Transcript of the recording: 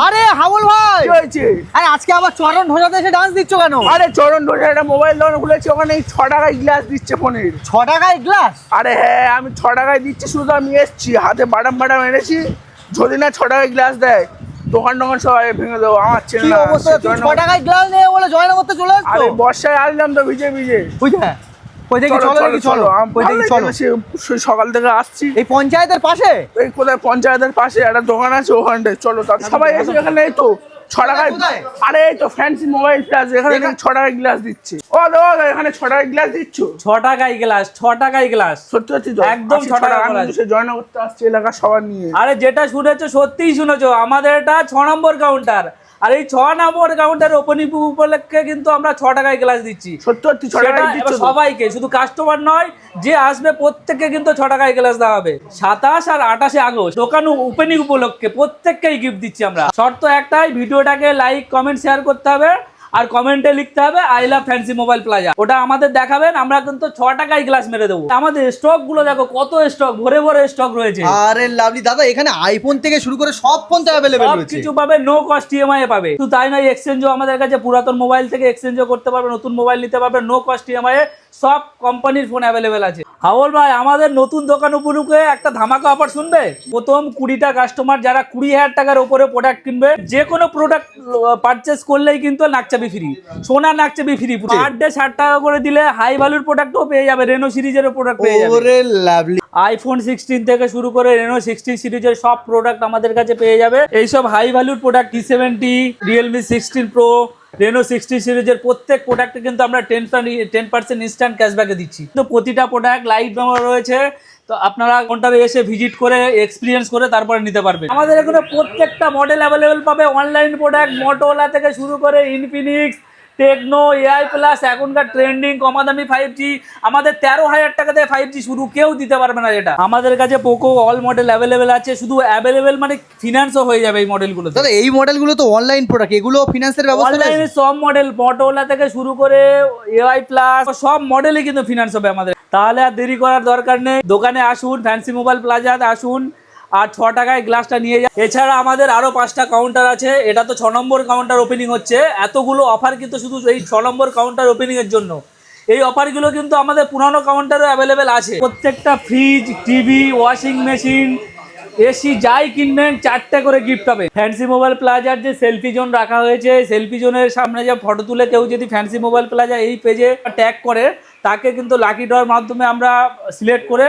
আরে হাবুল ভাই কি হয়েছে? আরে আজকে আবার চরণ ঢোসাতে এসে ডান্স দিচ্ছ কেন? আরে চরণ ঢোসা একটা মোবাইল দোকান খুলেছি, ওখানে 6 টাকায় গ্লাস দিচ্ছে ফোনের। 6 টাকায় গ্লাস? আরে হ্যাঁ, আমি 6 টাকায় দিচ্ছি, শুধু আমি এসছি হাতে বাটাম বাটাম এনেছি। যদি না 6 টাকায় গ্লাস দেয়, দোকান সবাই ভেঙে দেবো। আমার চেনা কি অবস্থা, তুমি 6 টাকায় গ্লাস নিয়ে বলে জয়েন করতে চলে আসছো? আরে বর্ষায় আসলাম তো ভিজে ভিজে। বুঝলে কই দেখি চলো দেখি চলো কই দেখি চলো। সকাল থেকে আসছি। এই পঞ্চায়েতের পাশে? এই কোথায় পঞ্চায়েতের পাশে একটা দোকান আছে, ওখানটায় চলো। সবাই এসে এখানে এই তো 6 টাকায়। আরে এই তো ফ্যান্সি মোবাইল প্লাস, এখানে 6 টাকায় গ্লাস দিচ্ছে। ও দাদা, এখানে 6 টাকায় গ্লাস দিচ্ছ? 6 টাকায় গ্লাস, 6 টাকায় গ্লাস, সত্যি সত্যি তো একদম 6 টাকা গ্লাস। সে জয়েন করতে আসছে এলাকা সবার নিয়ে। আরে যেটা শুনেছো সত্যিই শুনেছো, আমাদের এটা 6 নম্বর কাউন্টার। আর এই 6 নম্বর কাউন্টার ওপেনিং উপলক্ষে কিন্তু আমরা 6 টাকায় গ্লাস দিচ্ছি। সত্যি সত্যি 6 টাকায় দিচ্ছ তো? সবাইকে, শুধু কাস্টমার নয়, যে আসবে প্রত্যেককে কিন্তু 6 টাকায় গ্লাস দেওয়া হবে। 27 আর 28 আগস্ট দোকান ওপেনিং উপলক্ষে প্রত্যেককেই গিফট দিচ্ছি আমরা। শর্ত একটাই, ভিডিওটাকে লাইক কমেন্ট শেয়ার করতে হবে, আর কমেন্টে লিখতে হবে I love fancy mobile plaza. ওটা আমাদের দেখাবেন, আমরা কিন্তু 6 টাকায় গ্লাস মেরে দেবো। আমাদের স্টক গুলো দেখো, কত স্টক, ভরে ভরে স্টক রয়েছে। আরে লাভলি দাদা, এখানে আইফোন থেকে শুরু করে সব ফোন তো अवेलेबल সব রয়েছে। কিছু পাবে, নো কস্ট ইএমআই এ পাবে। শুধু তাই নয়, এক্সচেঞ্জও আমাদের কাছে পুরাতন মোবাইল থেকে এক্সচেঞ্জও করতে পারবে, নতুন মোবাইল নিতে পারবে নো কস্ট ইএমআই এ। সব কোম্পানির ফোন অ্যাভেলেবেল আছে। হাওল ভাই, আমাদের নতুন দোকান উপলক্ষে একটা ধামাকা অফার শুনবে। প্রথম 20টা কাস্টমার যারা 20,000 টাকার উপরে প্রোডাক্ট কিনবে, যে কোনো প্রোডাক্ট পারচেস করলেই কিন্তু নাকচাবি ফ্রি, সোনা নাকচাবি ফ্রি। পার ডে 60 টাকা করে দিলে হাই ভ্যালুর প্রোডাক্টও পেয়ে যাবে, রেনো সিরিজেরও প্রোডাক্ট পেয়ে যাবে। ওরে লাভলি, আইফোন 16 থেকে শুরু করে রেনো 16 সিরিজের সব প্রোডাক্ট আমাদের কাছে পেয়ে যাবে। এইসব হাই ভ্যালুর product T70, Realme 16 pro, Reno 60 সিরিজের প্রত্যেক প্রোডাক্টে কিন্তু আমরা 10% ইনস্ট্যান্ট ক্যাশব্যাকে দিচ্ছি। তো প্রতিটা প্রোডাক্ট লাইট মেমো রয়েছে, তো আপনারা কাউন্টারে এসে ভিজিট করে এক্সপিরিয়েন্স করে তারপরে নিতে পারবেন। আমাদের এখানে প্রত্যেকটা মডেল অ্যাভেলেবেল পাবে। অনলাইন প্রোডাক্ট মোটোরোলা থেকে শুরু করে ইনফিনিক্স, টেকনো, এআই প্লাস, এখনকার ট্রেন্ডিং কমাদামি 5G, আমাদের 13,000 টাকা দিয়ে 5G শুরু, কেউ দিতে পারবে না যেটা। আমাদের কাছে পোকো অল মডেল অ্যাভেলেবেল আছে, শুধু অ্যাভেলেবেল মানে ফিনান্সও হয়ে যাবে এই মডেলগুলো। দাদা এই মডেলগুলো তো অনলাইন প্রোডাক্ট, এগুলো ফিনান্সের ব্যবস্থা আছে? অনলাইনে সব মডেল, মোটোরোলা থেকে শুরু করে এআই প্লাস, সব মডেলই কিন্তু ফিনান্স হবে আমাদের। তাহলে আর দেরি করার দরকার নেই, দোকানে আসুন, ফ্যান্সি মোবাইল প্লাজাতে আসুন, আর 6 টাকায় গ্লাসটা নিয়ে যান। এছাড়া আমাদের আরো 5টা কাউন্টার আছে। এটা তো 6 নম্বর কাউন্টার ওপেনিং হচ্ছে। এতগুলো অফার কিন্তু শুধু এই 6 নম্বর কাউন্টার ওপেনিং এর জন্য। এই অফারগুলো কিন্তু আমাদের পুরানো কাউন্টারও অ্যাভেলেবেল আছে। প্রত্যেকটা fridge, TV, washing machine, AC যাই কিনবেন 4টে করে গিফট হবে। ফ্যান্সি মোবাইল প্লাজার যে সেলফি জোন রাখা হয়েছে, সেলফি জোনের সামনে যে ফটো তুলে কেউ যদি ফ্যান্সি মোবাইল প্লাজা এই পেজে ট্যাগ করে, তাকে কিন্তু লাকি ড্রর মাধ্যমে আমরা সিলেক্ট করে